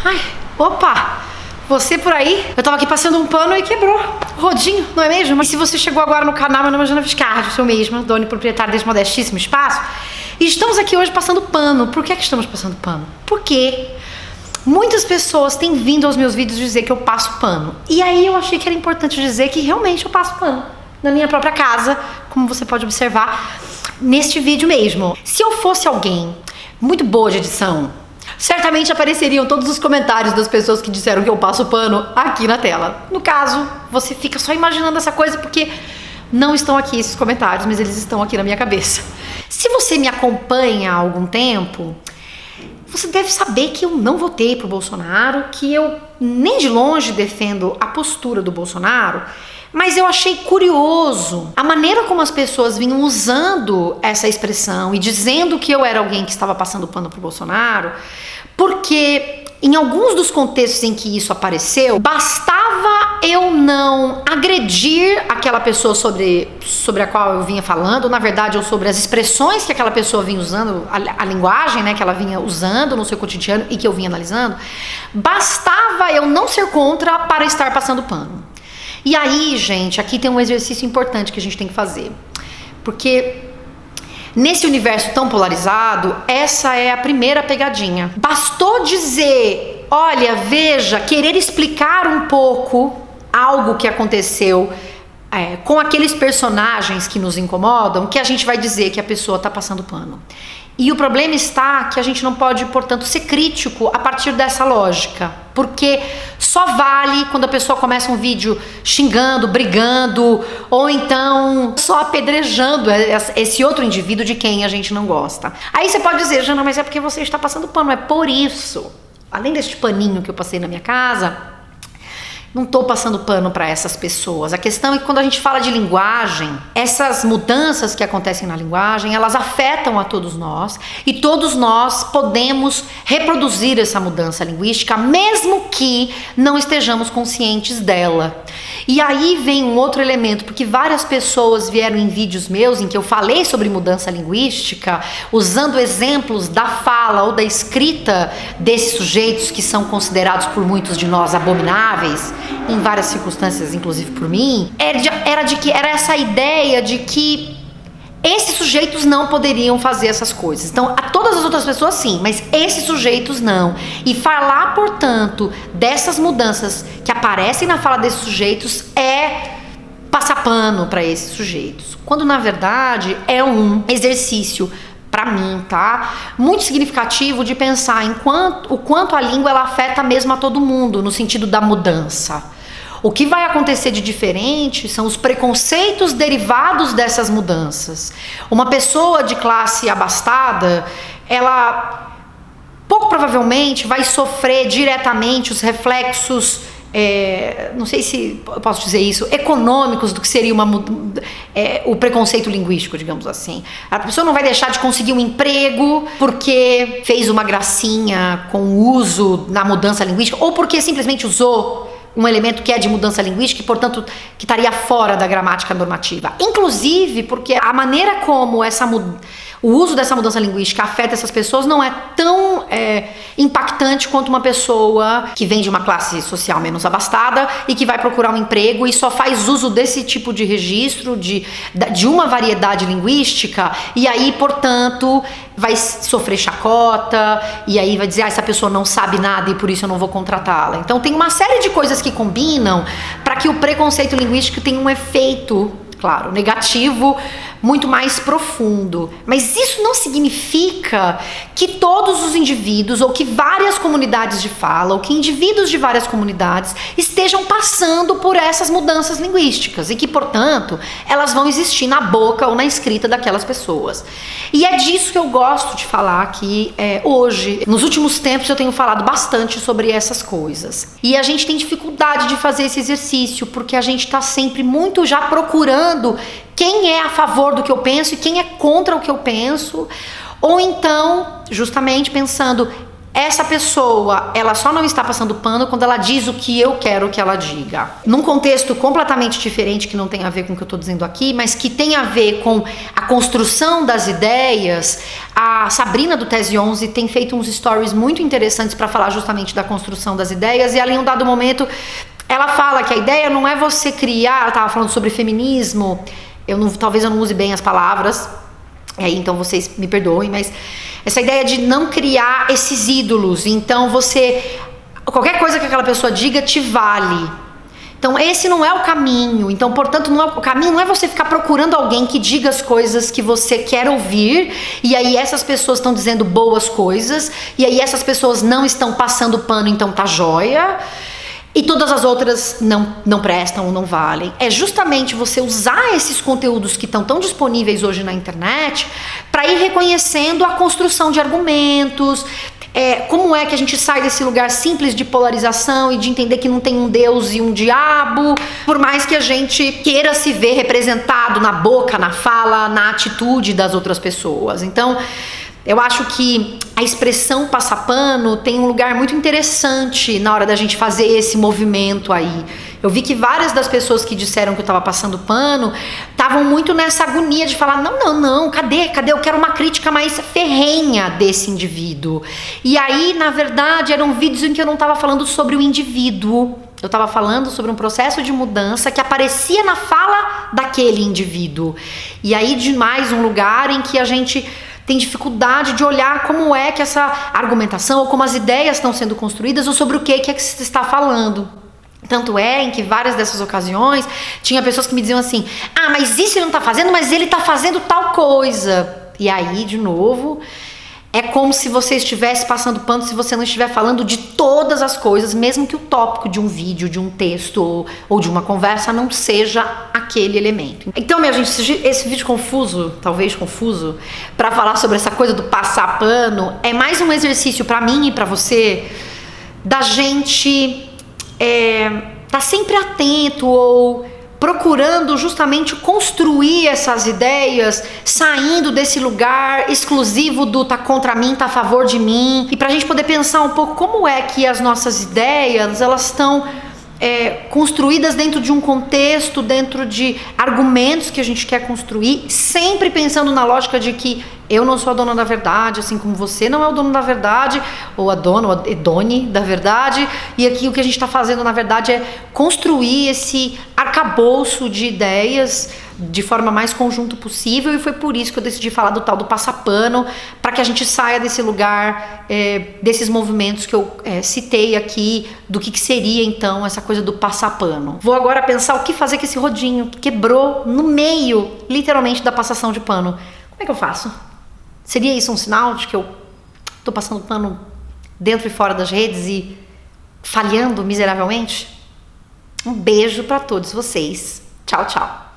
Ai, opa! Você por aí? Eu tava aqui passando um pano e quebrou o rodinho, não é mesmo? Mas se você chegou agora no canal, meu nome é Jana Viscardi, sou mesma, dona e proprietária desse modestíssimo espaço. E estamos aqui hoje passando pano. Por que estamos passando pano? Porque muitas pessoas têm vindo aos meus vídeos dizer que eu passo pano. E aí eu achei que era importante dizer que realmente eu passo pano na minha própria casa, como você pode observar neste vídeo mesmo. Se eu fosse alguém muito boa de edição, certamente apareceriam todos os comentários das pessoas que disseram que eu passo pano aqui na tela. No caso, você fica só imaginando essa coisa porque não estão aqui esses comentários, mas eles estão aqui na minha cabeça. Se você me acompanha há algum tempo, você deve saber que eu não votei pro Bolsonaro, que eu nem de longe defendo a postura do Bolsonaro, mas eu achei curioso a maneira como as pessoas vinham usando essa expressão e dizendo que eu era alguém que estava passando pano pro Bolsonaro, porque em alguns dos contextos em que isso apareceu, bastava eu não agredir aquela pessoa sobre a qual eu vinha falando, na verdade, ou sobre as expressões que aquela pessoa vinha usando, a linguagem, né, que ela vinha usando no seu cotidiano e que eu vinha analisando, bastava eu não ser contra para estar passando pano. E aí, gente, aqui tem um exercício importante que a gente tem que fazer, porque nesse universo tão polarizado, essa é a primeira pegadinha. Bastou dizer, olha, veja, querer explicar um pouco algo que aconteceu com aqueles personagens que nos incomodam, que a gente vai dizer que a pessoa está passando pano. E o problema está que a gente não pode, portanto, ser crítico a partir dessa lógica, porque só vale quando a pessoa começa um vídeo xingando, brigando, ou então só apedrejando esse outro indivíduo de quem a gente não gosta. Aí você pode dizer, Jana, mas é porque você está passando pano, é por isso. Além deste paninho que eu passei na minha casa, não estou passando pano para essas pessoas. A questão é que quando a gente fala de linguagem, essas mudanças que acontecem na linguagem, elas afetam a todos nós e todos nós podemos reproduzir essa mudança linguística, mesmo que não estejamos conscientes dela. E aí vem um outro elemento, porque várias pessoas vieram em vídeos meus em que eu falei sobre mudança linguística, usando exemplos da fala ou da escrita desses sujeitos que são considerados por muitos de nós abomináveis, em várias circunstâncias, inclusive por mim, era essa ideia de que esses sujeitos não poderiam fazer essas coisas. Então, a todas as outras pessoas sim, mas esses sujeitos não. E falar, portanto, dessas mudanças que aparecem na fala desses sujeitos é passar pano para esses sujeitos. Quando, na verdade, é um exercício, para mim, tá? Muito significativo de pensar o quanto a língua ela afeta mesmo a todo mundo, no sentido da mudança. O que vai acontecer de diferente são os preconceitos derivados dessas mudanças. Uma pessoa de classe abastada, ela pouco provavelmente vai sofrer diretamente os reflexos, não sei se eu posso dizer isso, econômicos do que seria o preconceito linguístico, digamos assim. A pessoa não vai deixar de conseguir um emprego porque fez uma gracinha com o uso na mudança linguística ou porque simplesmente usou um elemento que é de mudança linguística e, portanto, que estaria fora da gramática normativa. Inclusive porque a maneira como o uso dessa mudança linguística afeta essas pessoas não é tão impactante quanto uma pessoa que vem de uma classe social menos abastada e que vai procurar um emprego e só faz uso desse tipo de registro, de uma variedade linguística, e aí, portanto, vai sofrer chacota, e aí vai dizer, essa pessoa não sabe nada e por isso eu não vou contratá-la. Então tem uma série de coisas que combinam para que o preconceito linguístico tenha um efeito, claro, negativo, muito mais profundo. Mas isso não significa que todos os indivíduos, ou que várias comunidades de fala, ou que indivíduos de várias comunidades estejam passando por essas mudanças linguísticas e que, portanto, elas vão existir na boca ou na escrita daquelas pessoas. E é disso que eu gosto de falar aqui hoje. Nos últimos tempos eu tenho falado bastante sobre essas coisas. E a gente tem dificuldade de fazer esse exercício, porque a gente está sempre muito já procurando quem é a favor do que eu penso e quem é contra o que eu penso, ou então, justamente pensando essa pessoa, ela só não está passando pano quando ela diz o que eu quero que ela diga. Num contexto completamente diferente, que não tem a ver com o que eu estou dizendo aqui, mas que tem a ver com a construção das ideias, a Sabrina do Tese 11 tem feito uns stories muito interessantes para falar justamente da construção das ideias, e ela em um dado momento, ela fala que a ideia não é você criar, ela estava falando sobre feminismo, talvez eu não use bem as palavras, então vocês me perdoem, mas essa ideia de não criar esses ídolos. Então qualquer coisa que aquela pessoa diga te vale. Então esse não é o caminho. Então, portanto, o caminho não é você ficar procurando alguém que diga as coisas que você quer ouvir, e aí essas pessoas estão dizendo boas coisas, e aí essas pessoas não estão passando pano, então tá jóia. E todas as outras não prestam ou não valem. É justamente você usar esses conteúdos que estão tão disponíveis hoje na internet para ir reconhecendo a construção de argumentos, como é que a gente sai desse lugar simples de polarização e de entender que não tem um Deus e um diabo, por mais que a gente queira se ver representado na boca, na fala, na atitude das outras pessoas. Então, eu acho que a expressão passar pano tem um lugar muito interessante na hora da gente fazer esse movimento aí. Eu vi que várias das pessoas que disseram que eu estava passando pano estavam muito nessa agonia de falar, não, cadê? Eu quero uma crítica mais ferrenha desse indivíduo. E aí, na verdade, eram vídeos em que eu não estava falando sobre o indivíduo. Eu estava falando sobre um processo de mudança que aparecia na fala daquele indivíduo. E aí, de mais um lugar em que a gente tem dificuldade de olhar como é que essa argumentação ou como as ideias estão sendo construídas ou sobre o que é que se está falando. Tanto é em que várias dessas ocasiões tinha pessoas que me diziam assim, mas isso ele não está fazendo, mas ele está fazendo tal coisa. E aí, de novo, é como se você estivesse passando pano se você não estiver falando de todas as coisas, mesmo que o tópico de um vídeo, de um texto ou de uma conversa não seja aquele elemento. Então, minha gente, esse vídeo talvez confuso, para falar sobre essa coisa do passar pano, é mais um exercício para mim e para você da gente tá sempre atento ou procurando justamente construir essas ideias, saindo desse lugar exclusivo do tá contra mim, tá a favor de mim, e pra gente poder pensar um pouco como é que as nossas ideias, elas estão construídas dentro de um contexto, dentro de argumentos que a gente quer construir, sempre pensando na lógica de que eu não sou a dona da verdade, assim como você não é o dono da verdade, ou a dona, ou a done da verdade, e aqui o que a gente está fazendo, na verdade, é construir esse arcabouço de ideias de forma mais conjunto possível, e foi por isso que eu decidi falar do tal do passapano, para que a gente saia desse lugar, desses movimentos que eu citei aqui, do que seria então essa coisa do passapano. Vou agora pensar o que fazer com esse rodinho que quebrou no meio, literalmente, da passação de pano. Como é que eu faço? Seria isso um sinal de que eu tô passando pano dentro e fora das redes e falhando miseravelmente? Um beijo para todos vocês. Tchau, tchau.